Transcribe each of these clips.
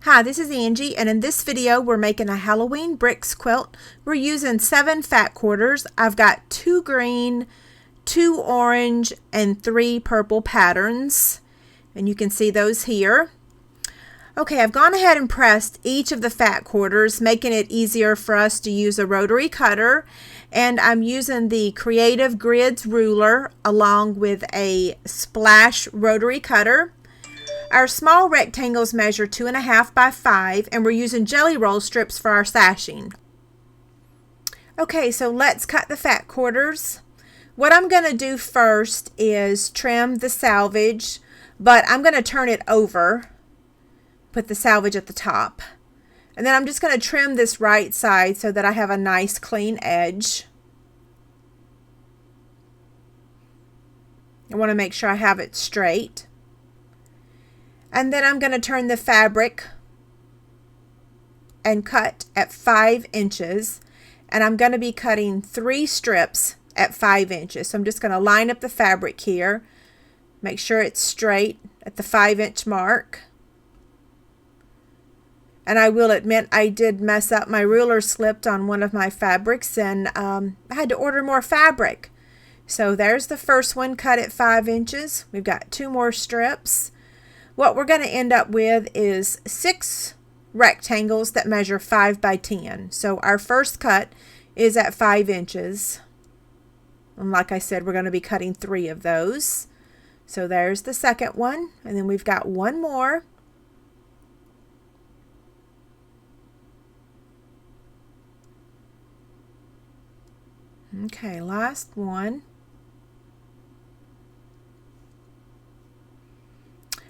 Hi, this is Angie, and in this video we're making a Halloween bricks quilt. We're using 7 fat quarters. I've got 2 green, 2 orange, and 3 purple patterns, and you can see those here. Okay, I've gone ahead and pressed each of the fat quarters, making it easier for us to use a rotary cutter, and I'm using the Creative Grids ruler along with a splash rotary cutter. Our small rectangles measure 2.5 by 5, and we're using jelly roll strips for our sashing. Okay, so let's cut the fat quarters. What I'm going to do first is trim the selvage, but I'm going to turn it over, put the selvage at the top. And then I'm just going to trim this right side so that I have a nice clean edge. I want to make sure I have it straight. And then I'm going to turn the fabric and cut at 5 inches. And I'm going to be cutting 3 strips at 5 inches. So I'm just going to line up the fabric here. Make sure it's straight at the 5-inch mark. And I will admit I did mess up. My ruler slipped on one of my fabrics, and I had to order more fabric. So there's the first one cut at 5 inches. We've got 2 more strips. What we're going to end up with is 6 rectangles that measure 5 by 10. So our first cut is at 5 inches. And like I said, we're going to be cutting 3 of those. So there's the second one. And then we've got 1 more. Okay, last one.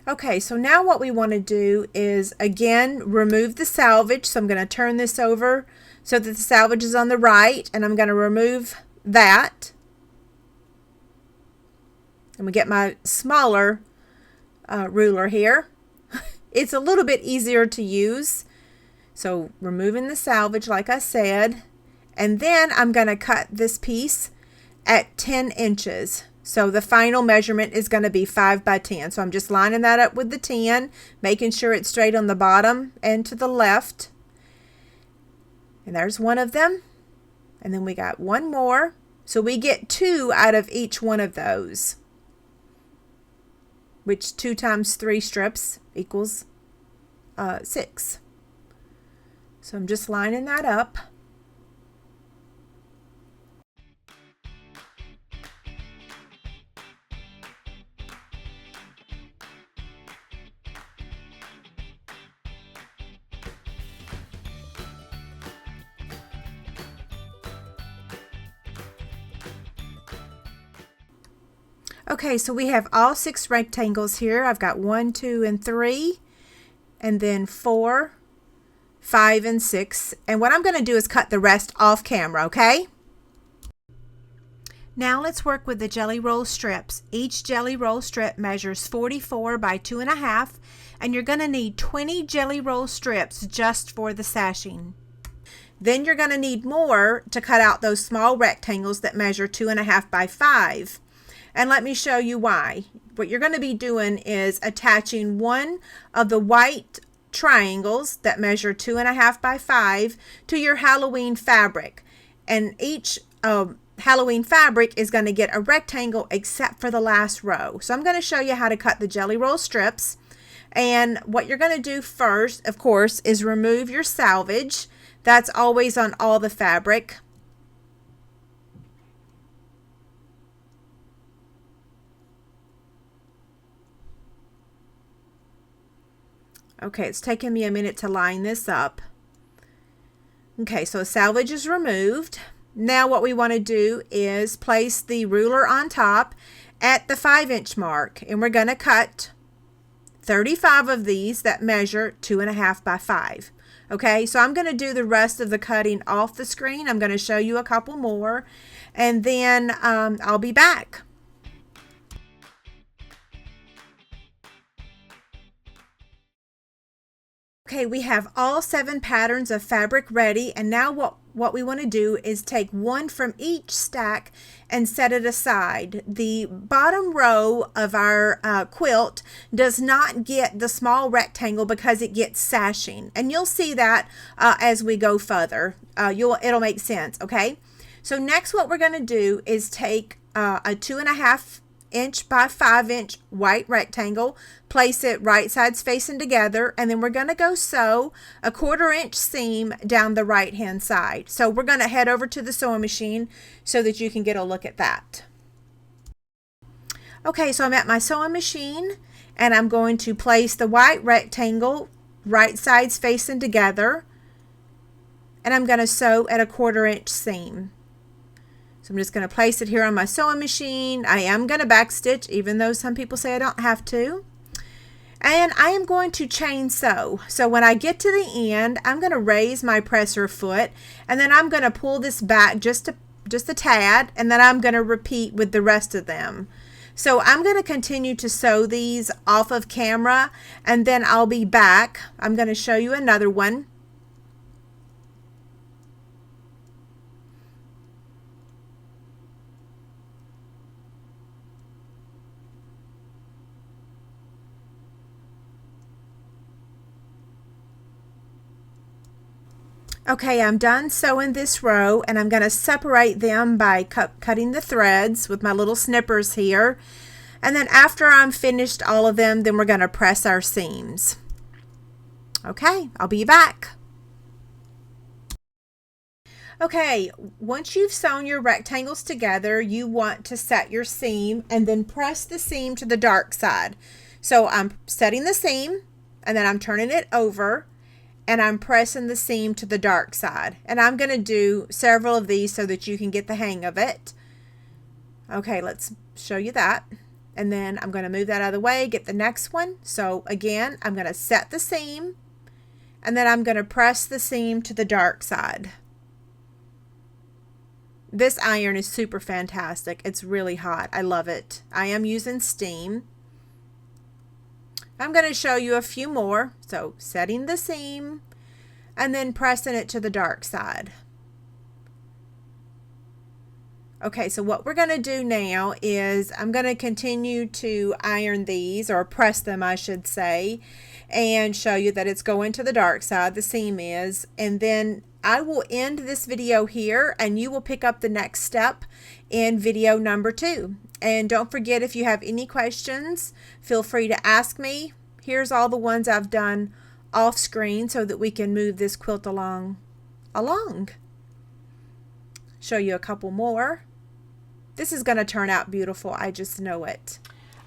Okay, so now what we want to do is, again, remove the selvage. So I'm going to turn this over so that the selvage is on the right, and I'm going to remove that. I'm going to get my smaller ruler here. It's a little bit easier to use. So removing the selvage, like I said, and then I'm going to cut this piece at 10 inches. So the final measurement is going to be 5 by 10. So I'm just lining that up with the 10, making sure it's straight on the bottom and to the left. And there's one of them. And then we got 1 more. So we get 2 out of each one of those, which 2 times 3 strips equals 6. So I'm just lining that up. Okay, so we have all 6 rectangles here. I've got 1, 2, and 3, and then 4, 5, and 6. And what I'm going to do is cut the rest off camera, okay? Now let's work with the jelly roll strips. Each jelly roll strip measures 44 by 2.5, and you're going to need 20 jelly roll strips just for the sashing. Then you're going to need more to cut out those small rectangles that measure 2.5 by 5. And let me show you why. What you're going to be doing is attaching one of the white triangles that measure 2.5 by 5 to your Halloween fabric. And each Halloween fabric is going to get a rectangle except for the last row. So I'm going to show you how to cut the jelly roll strips. And what you're going to do first, of course, is remove your selvage. That's always on all the fabric. Okay, it's taking me a minute to line this up. Okay, so selvage is removed. Now what we want to do is place the ruler on top at the 5-inch mark, and we're going to cut 35 of these that measure 2.5 by 5. Okay, so I'm going to do the rest of the cutting off the screen. I'm going to show you a couple more, and then I'll be back. Okay, we have all 7 patterns of fabric ready, and now what we want to do is take one from each stack and set it aside. The bottom row of our quilt does not get the small rectangle because it gets sashing, and you'll see that as we go further. It'll make sense, okay? So next what we're going to do is take a 2.5 inch by 5 inch white rectangle, place it right sides facing together, and then we're going to go sew a 1/4 inch seam down the right hand side. So we're going to head over to the sewing machine so that you can get a look at that. Okay, so I'm at my sewing machine and I'm going to place the white rectangle right sides facing together, and I'm going to sew at a 1/4 inch seam. So I'm just going to place it here on my sewing machine. I am going to backstitch, even though some people say I don't have to. And I am going to chain sew. So when I get to the end, I'm going to raise my presser foot, and then I'm going to pull this back just a tad, and then I'm going to repeat with the rest of them. So I'm going to continue to sew these off of camera, and then I'll be back. I'm going to show you another one. Okay, I'm done sewing this row, and I'm going to separate them by cutting the threads with my little snippers here. And then after I'm finished all of them, then we're going to press our seams. Okay, I'll be back. Okay, once you've sewn your rectangles together, you want to set your seam and then press the seam to the dark side. So I'm setting the seam, and then I'm turning it over, and I'm pressing the seam to the dark side. And I'm going to do several of these so that you can get the hang of it. Okay, let's show you that. And then I'm going to move that out of the way, get the next one. So again, I'm going to set the seam, and then I'm going to press the seam to the dark side. This iron is super fantastic. It's really hot. I love it. I am using steam. I'm going to show you a few more. So setting the seam and then pressing it to the dark side. Okay, so what we're going to do now is I'm going to continue to iron these, or press them I should say, and show you that it's going to the dark side, the seam is, and then I will end this video here and you will pick up the next step in video number 2. And don't forget, if you have any questions, feel free to ask me. Here's all the ones I've done off screen so that we can move this quilt along. Show you a couple more. This is going to turn out beautiful. I just know it.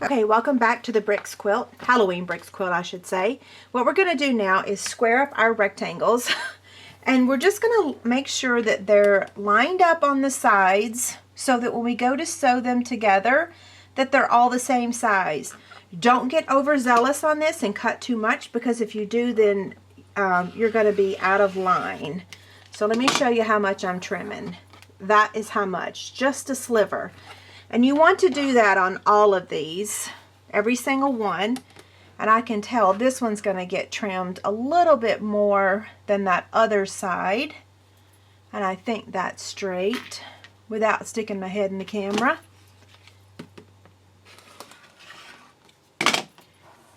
Okay, welcome back to the Bricks quilt, Halloween Bricks quilt I should say. What we're going to do now is square up our rectangles and we're just going to make sure that they're lined up on the sides so that when we go to sew them together that they're all the same size. Don't get overzealous on this and cut too much, because if you do then you're going to be out of line. So let me show you how much I'm trimming. That is how much, just a sliver. And you want to do that on all of these, every single one. And I can tell this one's going to get trimmed a little bit more than that other side. And I think that's straight without sticking my head in the camera.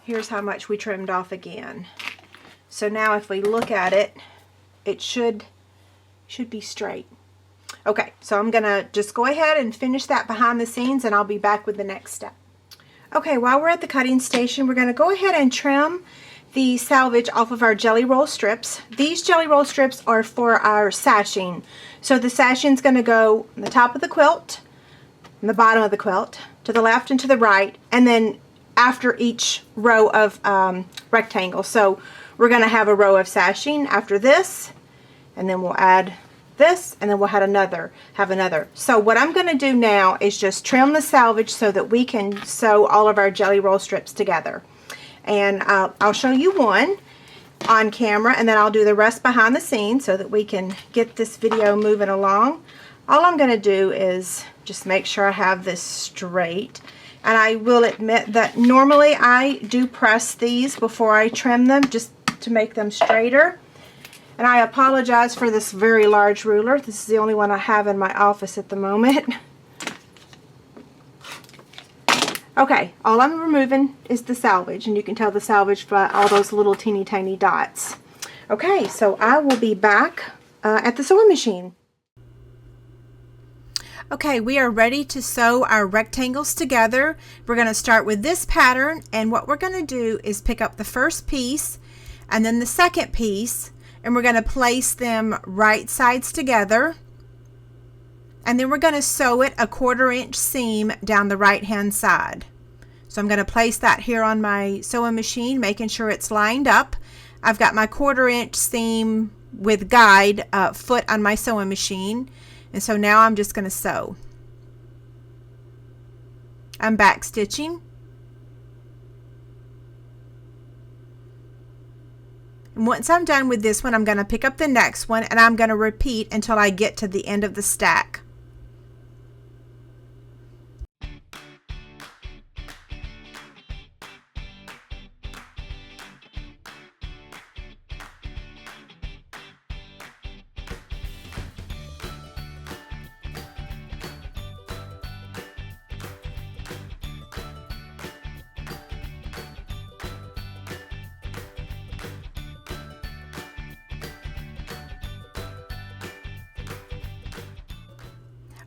Here's how much we trimmed off again. So now if we look at it, it should be straight. Okay, so I'm gonna just go ahead and finish that behind the scenes, and I'll be back with the next step. Okay, while we're at the cutting station, we're gonna go ahead and trim the selvage off of our jelly roll strips. These jelly roll strips are for our sashing. So the sashing's gonna go on the top of the quilt, on the bottom of the quilt, to the left and to the right, and then after each row of rectangle. So we're gonna have a row of sashing after this, and then we'll add this, and then we'll have another. So what I'm going to do now is just trim the selvage so that we can sew all of our jelly roll strips together. And I'll show you one on camera, and then I'll do the rest behind the scenes so that we can get this video moving along. All I'm going to do is just make sure I have this straight. And I will admit that normally I do press these before I trim them, just to make them straighter. And I apologize for this very large ruler. This is the only one I have in my office at the moment. Okay, all I'm removing is the salvage, and you can tell the salvage by all those little teeny tiny dots. Okay, so I will be back at the sewing machine. Okay, we are ready to sew our rectangles together. We're going to start with this pattern, and what we're going to do is pick up the first piece and then the second piece, and we're going to place them right sides together, and then we're going to sew it a 1/4 inch seam down the right hand side. So I'm going to place that here on my sewing machine, making sure it's lined up. I've got my 1/4 inch seam with guide foot on my sewing machine, and so now I'm just going to sew. I'm back stitching. And once I'm done with this one, I'm going to pick up the next one, and I'm going to repeat until I get to the end of the stack.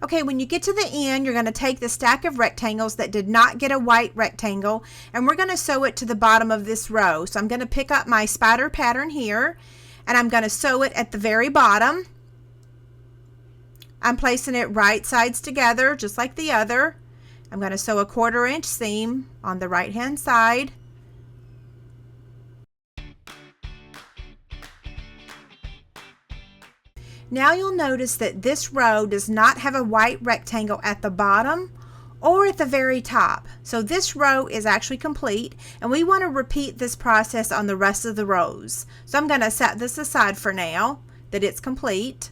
Okay, when you get to the end, you're going to take the stack of rectangles that did not get a white rectangle, and we're going to sew it to the bottom of this row. So I'm going to pick up my spider pattern here, and I'm going to sew it at the very bottom. I'm placing it right sides together, just like the other. I'm going to sew a 1/4 inch seam on the right hand side. Now you'll notice that this row does not have a white rectangle at the bottom or at the very top. So this row is actually complete, and we want to repeat this process on the rest of the rows. So I'm going to set this aside for now, that it's complete.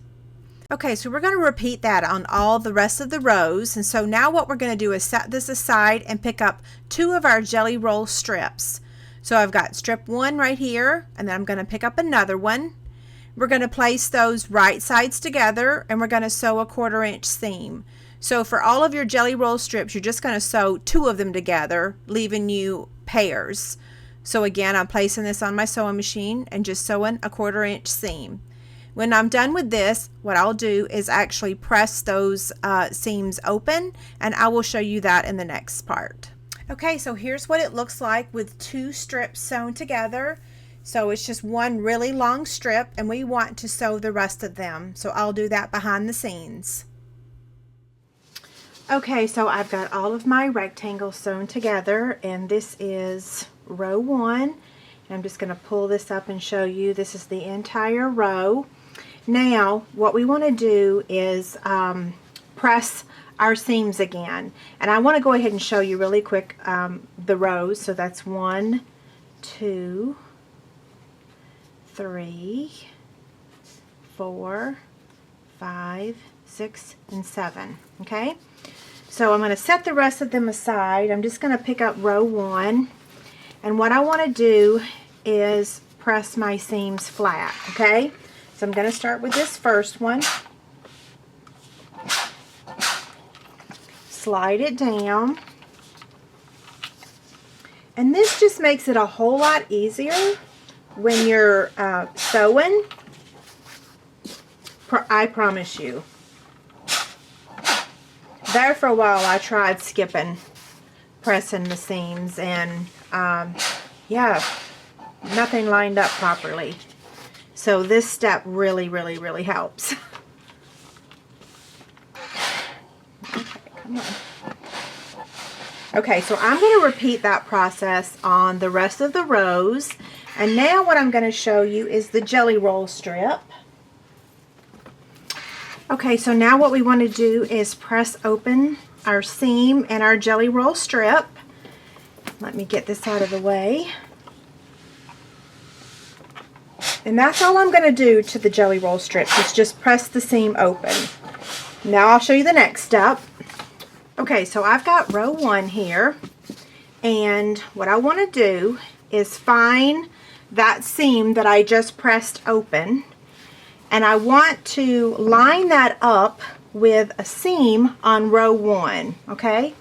Okay, so we're going to repeat that on all the rest of the rows. And so now what we're going to do is set this aside and pick up 2 of our jelly roll strips. So I've got strip 1 right here, and then I'm going to pick up another one. We're going to place those right sides together, and we're going to sew a 1/4 inch seam. So for all of your jelly roll strips, you're just going to sew 2 of them together, leaving you pairs. So again, I'm placing this on my sewing machine and just sewing a 1/4 inch seam. When I'm done with this, what I'll do is actually press those seams open, and I will show you that in the next part. Okay, so here's what it looks like with 2 strips sewn together. So it's just one really long strip, and we want to sew the rest of them. So I'll do that behind the scenes. Okay, so I've got all of my rectangles sewn together, and this is row 1. And I'm just going to pull this up and show you this is the entire row. Now what we want to do is press our seams again, and I want to go ahead and show you really quick the rows. So that's 1, 2, 3, 4, 5, 6, and 7. Okay, so I'm going to set the rest of them aside. I'm just going to pick up row 1, and what I want to do is press my seams flat. Okay, so I'm going to start with this first one, slide it down, and this just makes it a whole lot easier when you're sewing. I promise you. There for a while I tried skipping pressing the seams, and yeah, nothing lined up properly. So this step really helps. Okay, come on. Okay, so I'm going to repeat that process on the rest of the rows. And now what I'm going to show you is the jelly roll strip. Okay, so now what we want to do is press open our seam and our jelly roll strip. Let me get this out of the way. And that's all I'm going to do to the jelly roll strip, is just press the seam open. Now I'll show you the next step. Okay, so I've got row 1 here, and what I want to do is find that seam that I just pressed open, and I want to line that up with a seam on row 1, okay?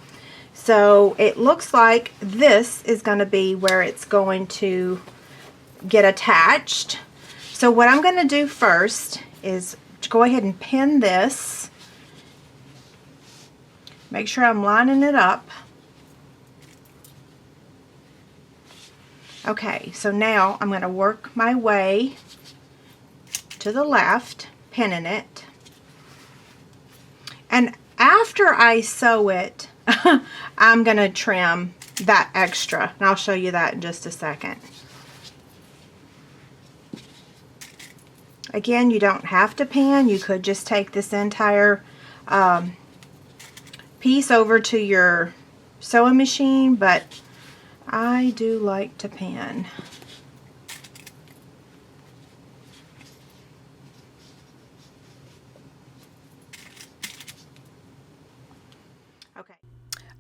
So it looks like this is going to be where it's going to get attached. So what I'm going to do first is to go ahead and pin this. Make sure I'm lining it up. Okay, so now I'm going to work my way to the left, pinning it. And after I sew it, I'm going to trim that extra, and I'll show you that in just a second. Again, you don't have to pin. You could just take this entire piece over to your sewing machine, but I do like to pin.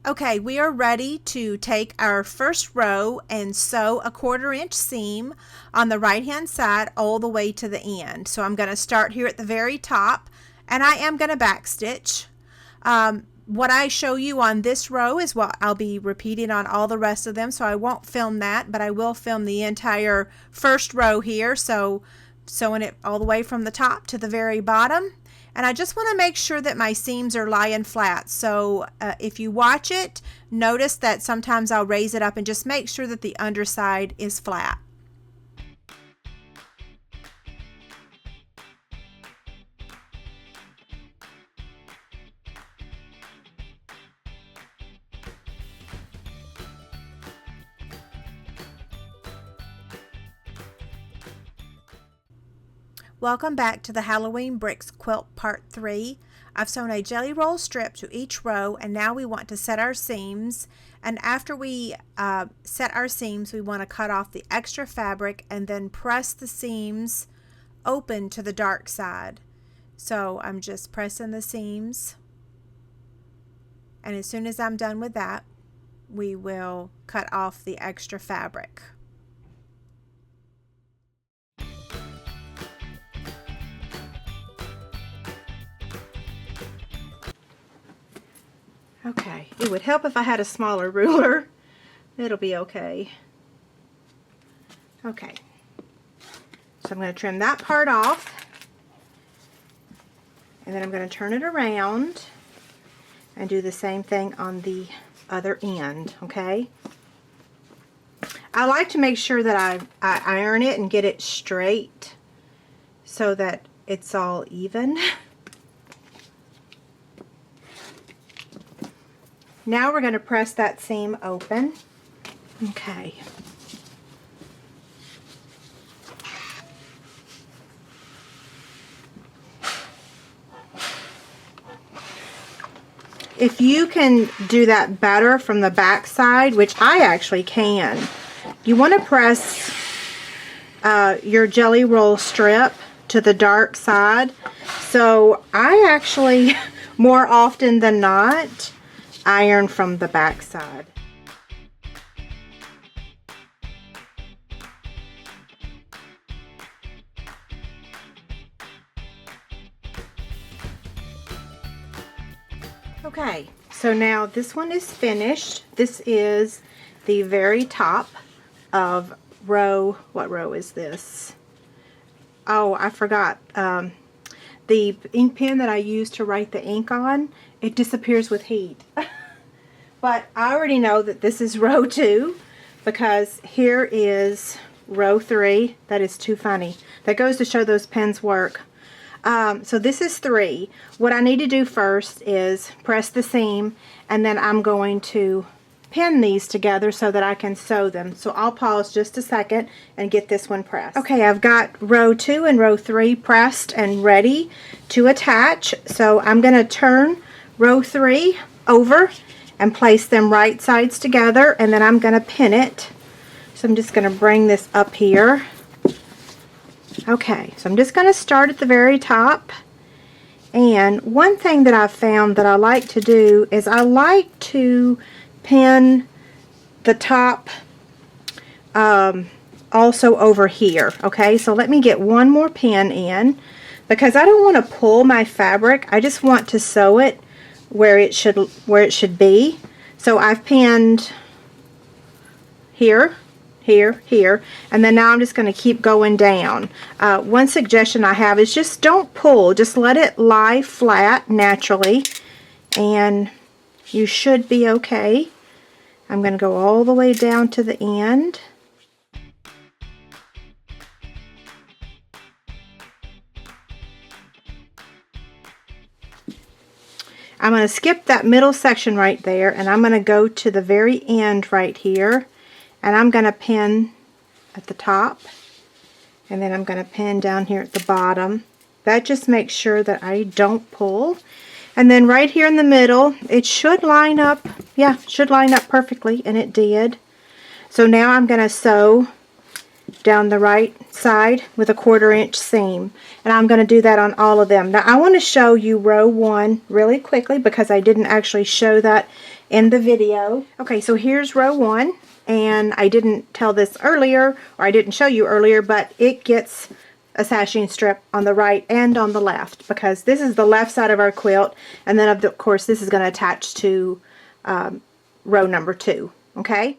Okay, we are ready to take our first row and sew a 1/4 inch seam on the right hand side all the way to the end. So I'm going to start here at the very top, and I am going to back stitch. What I show you on this row is what I'll be repeating on all the rest of them, so I won't film that, but I will film the entire first row here, so sewing it all the way from the top to the very bottom. And I just want to make sure that my seams are lying flat. So if you watch it, notice that sometimes I'll raise it up and just make sure that the underside is flat. Welcome back to the Halloween Bricks Quilt Part 3. I've sewn a jelly roll strip to each row, and now we want to set our seams. And after we set our seams, we want to cut off the extra fabric and then press the seams open to the dark side. So I'm just pressing the seams, and as soon as I'm done with that, we will cut off the extra fabric. Okay, it would help if I had a smaller ruler. It'll be okay. Okay, so I'm going to trim that part off, and then I'm going to turn it around and do the same thing on the other end, okay? I like to make sure that I iron it and get it straight so that it's all even. Now we're going to press that seam open. Okay. If you can do that better from the back side, which I actually can, you want to press your jelly roll strip to the dark side. So I actually, more often than not, iron from the back side. Okay, so now this one is finished. This is the very top of row, what row is this? Oh, I forgot. The ink pen that I used to write the ink on, it disappears with heat. But I already know that this is row 2 because here is row 3. That is too funny. That goes to show those pens work. So this is 3. What I need to do first is press the seam, and then I'm going to pin these together so that I can sew them. So I'll pause just a second and get this one pressed. Okay, I've got row 2 and row 3 pressed and ready to attach. So I'm going to turn row 3 over and place them right sides together, and then I'm going to pin it. So I'm just going to bring this up here. Okay, so I'm just going to start at the very top. And one thing that I've found that I like to do is I like to pin the top also over here. Okay, so let me get one more pin in, because I don't want to pull my fabric. I just want to sew it where it should be. So I've pinned here, here, here, and then now I'm just going to keep going down. One suggestion I have is just don't pull, just let it lie flat naturally, and you should be okay. I'm going to go all the way down to the end. I'm going to skip that middle section right there, and I'm going to go to the very end right here, and I'm going to pin at the top, and then I'm going to pin down here at the bottom. That just makes sure that I don't pull. And then right here in the middle, it should line up. Yeah, it should line up perfectly, and it did. So now I'm going to sew down the right side with a 1/4 inch seam, and I'm going to do that on all of them. Now I want to show you row 1 really quickly because I didn't actually show that in the video. Okay, so here's row 1, and I didn't tell this earlier, or I didn't show you earlier, but it gets a sashing strip on the right and on the left, because this is the left side of our quilt, and then of course this is going to attach to row number 2. Okay.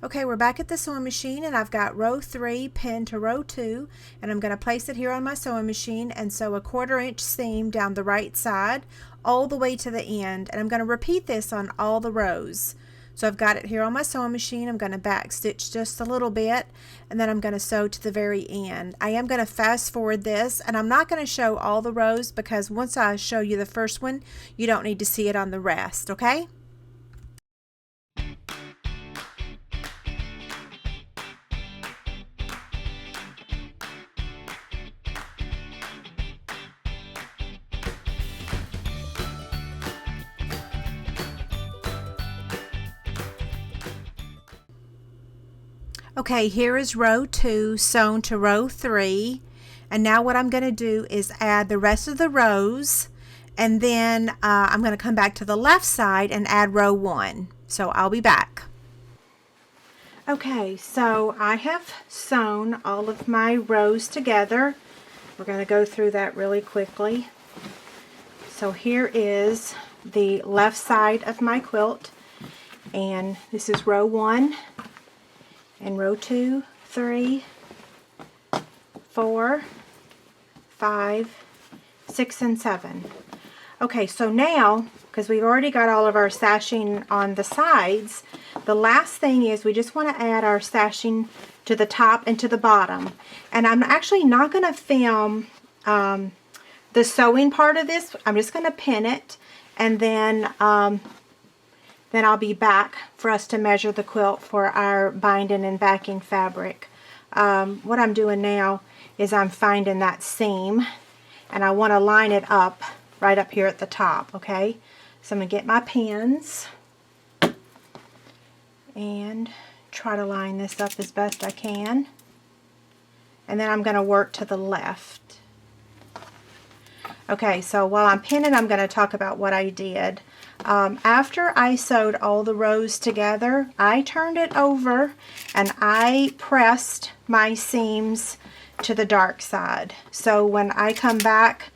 Okay, we're back at the sewing machine, and I've got row 3 pinned to row 2, and I'm going to place it here on my sewing machine and sew a 1/4 inch seam down the right side all the way to the end, and I'm going to repeat this on all the rows. So I've got it here on my sewing machine. I'm going to back stitch just a little bit, and then I'm going to sew to the very end. I am going to fast forward this, and I'm not going to show all the rows because once I show you the first one, you don't need to see it on the rest, okay? Okay, here is row 2 sewn to row 3, and now what I'm going to do is add the rest of the rows, and then I'm going to come back to the left side and add row 1. So I'll be back. Okay, so I have sewn all of my rows together. We're going to go through that really quickly. So here is the left side of my quilt, and this is row 1. And row 2, 3, 4, 5, 6, and 7. Okay, so now, because we've already got all of our sashing on the sides, the last thing is we just want to add our sashing to the top and to the bottom. And I'm actually not going to film the sewing part of this. I'm just going to pin it, and then I'll be back for us to measure the quilt for our binding and backing fabric. What I'm doing now is I'm finding that seam, and I want to line it up right up here at the top, okay? So I'm going to get my pins and try to line this up as best I can. And then I'm going to work to the left. Okay, so while I'm pinning, I'm going to talk about what I did. After I sewed all the rows together, I turned it over and I pressed my seams to the dark side. So when I come back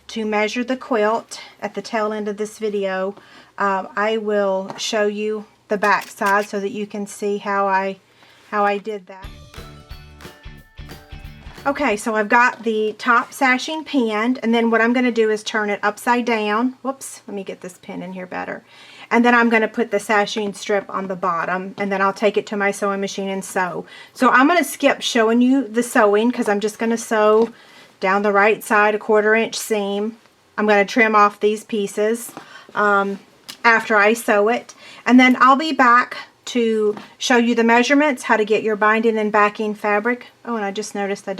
to measure the quilt at the tail end of this video, I will show you the back side so that you can see how I did that. Okay, so I've got the top sashing pinned, and then what I'm going to do is turn it upside down. Whoops, let me get this pin in here better. And then I'm going to put the sashing strip on the bottom, and then I'll take it to my sewing machine and sew. So I'm going to skip showing you the sewing because I'm just going to sew down the right side a 1/4 inch seam. I'm going to trim off these pieces after I sew it, and then I'll be back to show you the measurements, how to get your binding and backing fabric. Oh, and I just noticed I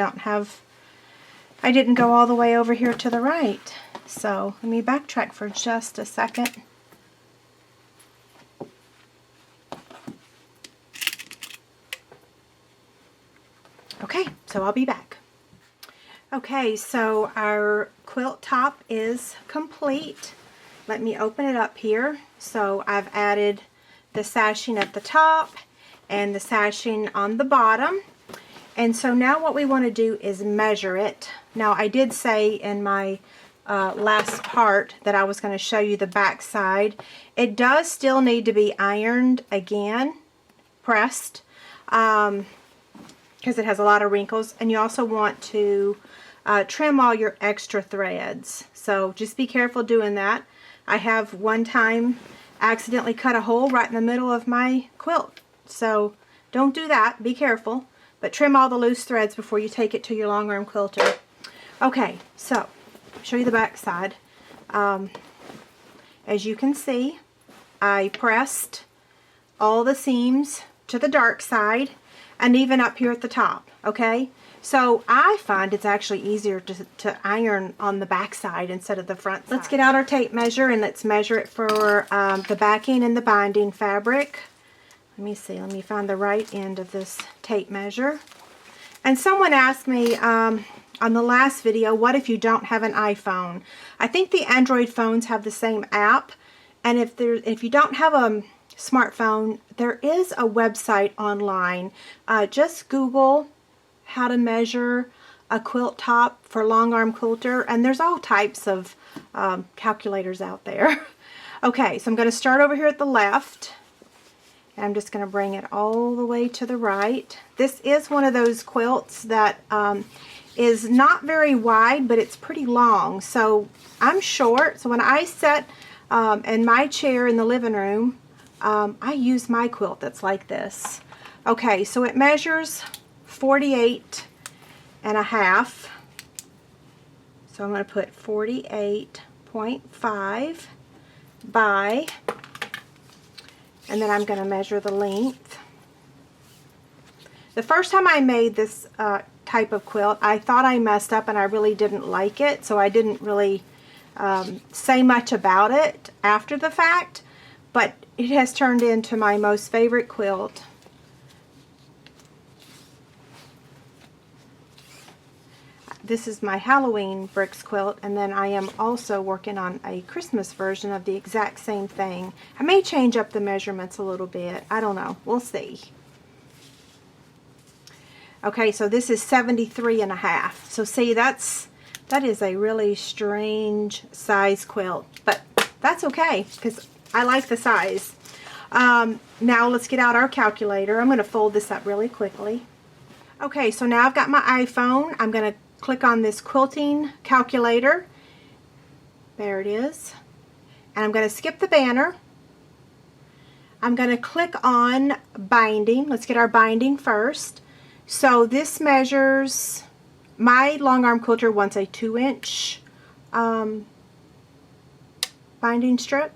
didn't go all the way over here to the right. So let me backtrack for just a second. Okay, so I'll be back. Okay, so our quilt top is complete. Let me open it up here. So I've added the sashing at the top and the sashing on the bottom, And so now what we want to do is measure it. Now I did say in my last part that I was going to show you the back side. It does still need to be ironed again, pressed, because it has a lot of wrinkles, and you also want to trim all your extra threads. So just be careful doing that. I have one time accidentally cut a hole right in the middle of my quilt. So don't do that. Be careful. But trim all the loose threads before you take it to your long arm quilter. Okay, so show you the back side. As you can see, I pressed all the seams to the dark side and even up here at the top. Okay, so I find it's actually easier to iron on the back side instead of the front side. Let's get out our tape measure and let's measure it for the backing and the binding fabric. Let me see, let me find the right end of this tape measure. And someone asked me on the last video, what if you don't have an iPhone? I think the Android phones have the same app, and if you don't have a smartphone, there is a website online. Just Google how to measure a quilt top for long arm quilter, and there's all types of calculators out there. Okay, so I'm going to start over here at the left, and I'm just going to bring it all the way to the right. This is one of those quilts that is not very wide, but it's pretty long. So I'm short, so when I sit in my chair in the living room, I use my quilt that's like this. Okay, so it measures 48.5. So I'm going to put 48.5 by, and then I'm going to measure the length. The first time I made this type of quilt, I thought I messed up and I really didn't like it, so I didn't really say much about it after the fact, but it has turned into my most favorite quilt. This is my Halloween bricks quilt, and then I am also working on a Christmas version of the exact same thing. I may change up the measurements a little bit. I don't know. We'll see. Okay, so this is 73.5. So see, that is a really strange size quilt, but that's okay because I like the size. Now let's get out our calculator. I'm going to fold this up really quickly. Okay, so now I've got my iPhone. I'm going to click on this quilting calculator. There it is. And I'm going to skip the banner. I'm going to click on binding. Let's get our binding first. So this measures, my long arm quilter wants a 2-inch binding strip.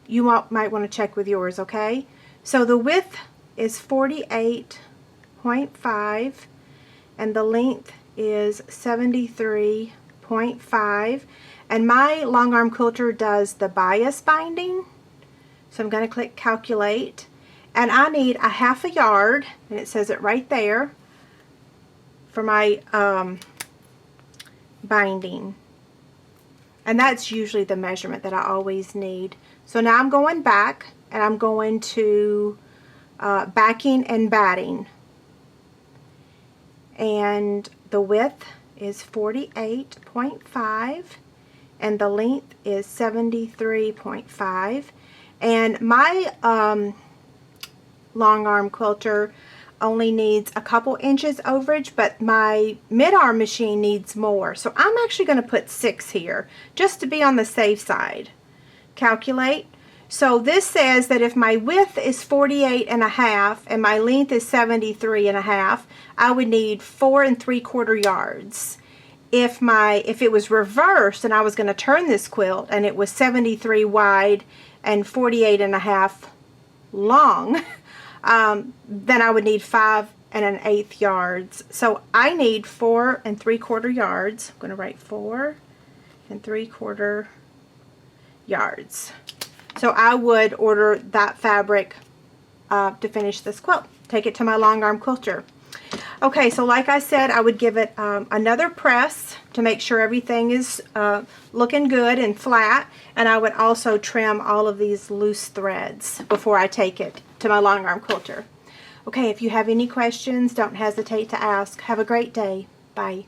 You might want to check with yours, okay? So the width is 48.5 and the length is 73.5, and my long arm quilter does the bias binding. So I'm going to click calculate, and I need a 1/2 yard, and it says it right there, for my binding. And that's usually the measurement that I always need. So now I'm going back, and I'm going to backing and batting. And the width is 48.5 and the length is 73.5. And my long arm quilter only needs a couple inches overage, but my mid-arm machine needs more. So I'm actually going to put 6 here just to be on the safe side. Calculate. So this says that if my width is 48.5 and my length is 73.5, I would need 4 3/4 yards. If it was reversed and I was going to turn this quilt and it was 73 wide and 48.5 long, then I would need 5 1/8 yards. So I need 4 3/4 yards. I'm going to write 4 3/4 yards. So I would order that fabric to finish this quilt. Take it to my long arm quilter. Okay, so like I said, I would give it another press to make sure everything is looking good and flat, and I would also trim all of these loose threads before I take it to my long arm quilter. Okay, if you have any questions, don't hesitate to ask. Have a great day. Bye.